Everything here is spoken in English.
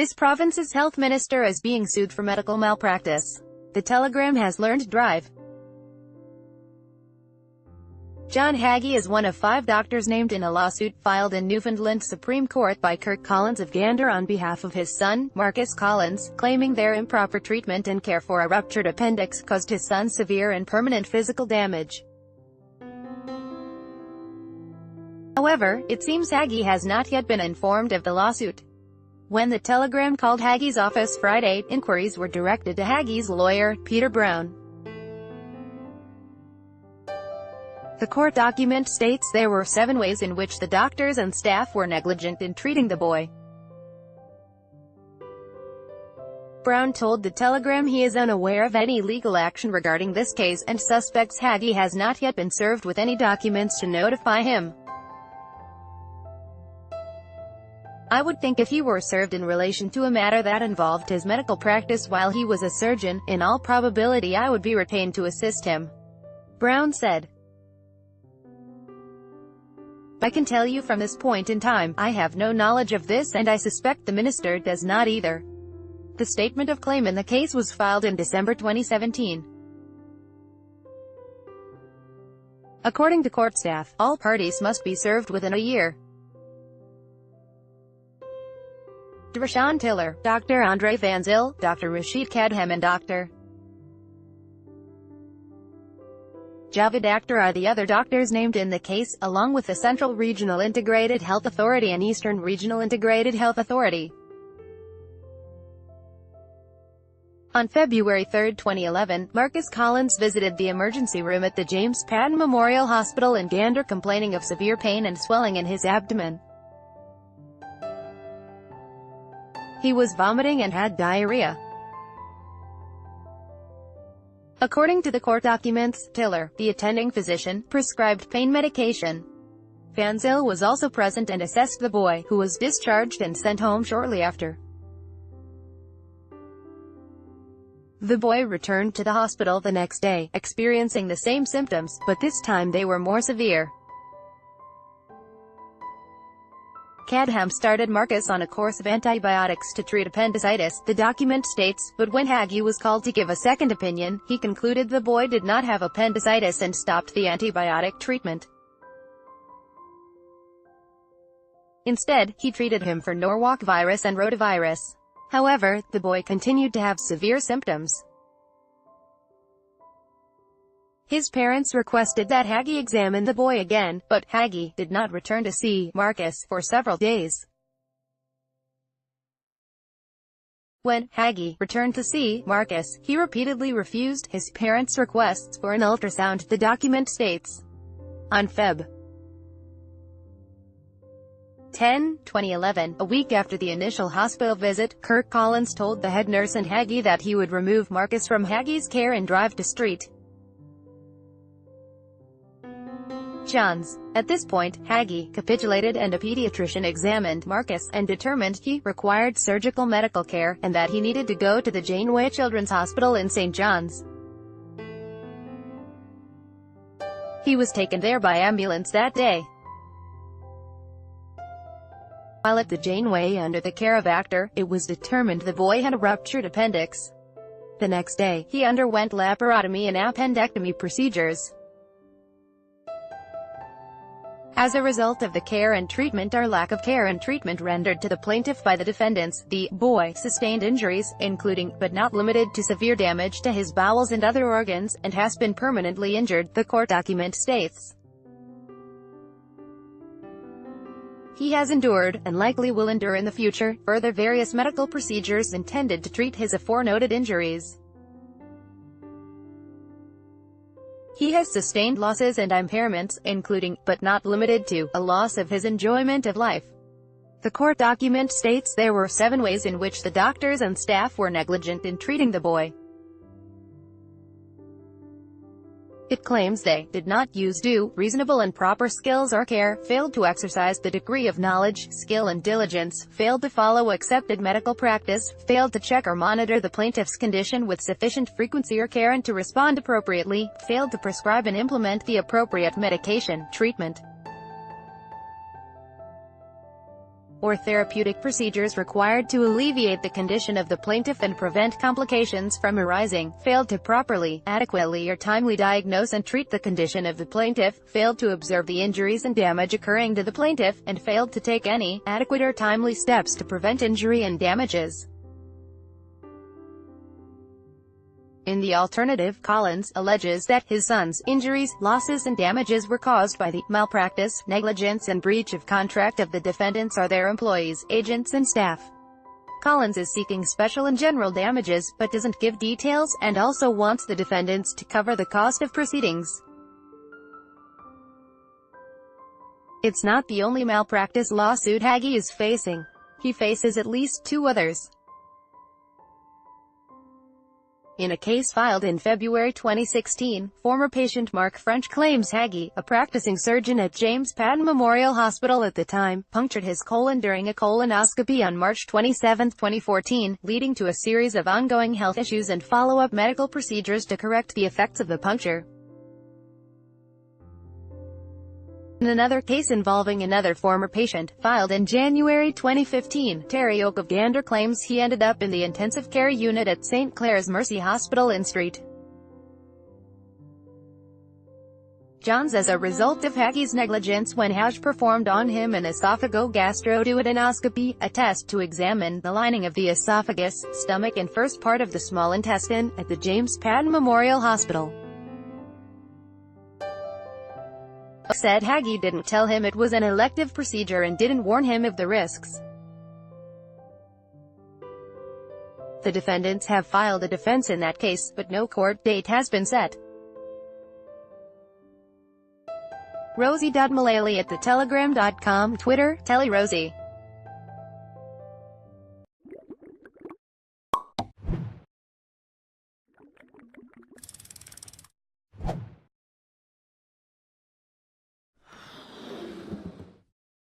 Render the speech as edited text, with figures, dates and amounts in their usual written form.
This province's health minister is being sued for medical malpractice. The Telegram has learned drive. John Hagee is one of 5 doctors named in a lawsuit filed in Newfoundland Supreme Court by Kirk Collins of Gander on behalf of his son, Marcus Collins, claiming their improper treatment and care for a ruptured appendix caused his son severe and permanent physical damage. However, it seems Hagee has not yet been informed of the lawsuit. When the Telegram called Hagee's office Friday, inquiries were directed to Hagee's lawyer, Peter Brown. The court document states there were 7 ways in which the doctors and staff were negligent in treating the boy. Brown told the Telegram he is unaware of any legal action regarding this case, and suspects Hagee has not yet been served with any documents to notify him. I would think if he were served in relation to a matter that involved his medical practice while he was a surgeon, in all probability I would be retained to assist him, Brown said. I can tell you from this point in time, I have no knowledge of this, and I suspect the minister does not either. The statement of claim in the case was filed in December 2017. According to court staff, all parties must be served within a year. Rashawn Tiller, Dr. Andre Van Zyl, Dr. Rashid Kadham and Dr. Javed Akhtar are the other doctors named in the case, along with the Central Regional Integrated Health Authority and Eastern Regional Integrated Health Authority. On February 3, 2011, Marcus Collins visited the emergency room at the James Patton Memorial Hospital in Gander complaining of severe pain and swelling in his abdomen. He was vomiting and had diarrhea. According to the court documents, Tiller, the attending physician, prescribed pain medication. Van Zyl was also present and assessed the boy, who was discharged and sent home shortly after. The boy returned to the hospital the next day, experiencing the same symptoms, but this time they were more severe. Kadham started Marcus on a course of antibiotics to treat appendicitis, the document states, but when Hagee was called to give a second opinion, he concluded the boy did not have appendicitis and stopped the antibiotic treatment. Instead, he treated him for Norwalk virus and rotavirus. However, the boy continued to have severe symptoms. His parents requested that Hagee examine the boy again, but Hagee did not return to see Marcus for several days. When Hagee returned to see Marcus, he repeatedly refused his parents' requests for an ultrasound, the document states. On Feb. 10, 2011, a week after the initial hospital visit, Kirk Collins told the head nurse and Hagee that he would remove Marcus from Hagee's care and drive to St. John's. At this point, Hagee capitulated and a pediatrician examined Marcus and determined he required surgical medical care, and that he needed to go to the Janeway Children's Hospital in St. John's. He was taken there by ambulance that day. While at the Janeway under the care of Akhtar, it was determined the boy had a ruptured appendix. The next day, he underwent laparotomy and appendectomy procedures. As a result of the care and treatment or lack of care and treatment rendered to the plaintiff by the defendants, the boy sustained injuries, including, but not limited to severe damage to his bowels and other organs, and has been permanently injured, the court document states. He has endured, and likely will endure in the future, further various medical procedures intended to treat his aforenoted injuries. He has sustained losses and impairments, including, but not limited to, a loss of his enjoyment of life. The court document states there were 7 ways in which the doctors and staff were negligent in treating the boy. It claims they did not use due, reasonable and proper skills or care, failed to exercise the degree of knowledge, skill and diligence, failed to follow accepted medical practice, failed to check or monitor the plaintiff's condition with sufficient frequency or care and to respond appropriately, failed to prescribe and implement the appropriate medication, treatment. or therapeutic procedures required to alleviate the condition of the plaintiff and prevent complications from arising, failed to properly, adequately or timely diagnose and treat the condition of the plaintiff, failed to observe the injuries and damage occurring to the plaintiff, and failed to take any adequate or timely steps to prevent injury and damages. In the alternative, Collins alleges that his son's injuries, losses and damages were caused by the malpractice, negligence and breach of contract of the defendants or their employees, agents and staff. Collins is seeking special and general damages, but doesn't give details, and also wants the defendants to cover the cost of proceedings. It's not the only malpractice lawsuit Hagee is facing. He faces at least 2 others. In a case filed in February 2016, former patient Mark French claims Hagee, a practicing surgeon at James Patton Memorial Hospital at the time, punctured his colon during a colonoscopy on March 27, 2014, leading to a series of ongoing health issues and follow-up medical procedures to correct the effects of the puncture. In another case involving another former patient, filed in January 2015, Terry Oak of Gander claims he ended up in the intensive care unit at St. Clair's Mercy Hospital in St. John's as a result of Hagee's negligence when Hage performed on him an esophagogastroduodenoscopy, a test to examine the lining of the esophagus, stomach and first part of the small intestine, at the James Patton Memorial Hospital. Said Hagee didn't tell him it was an elective procedure and didn't warn him of the risks. The defendants have filed a defense in that case, but no court date has been set. Rosie.Mullally at thetelegram.com, Twitter, TellyRosie.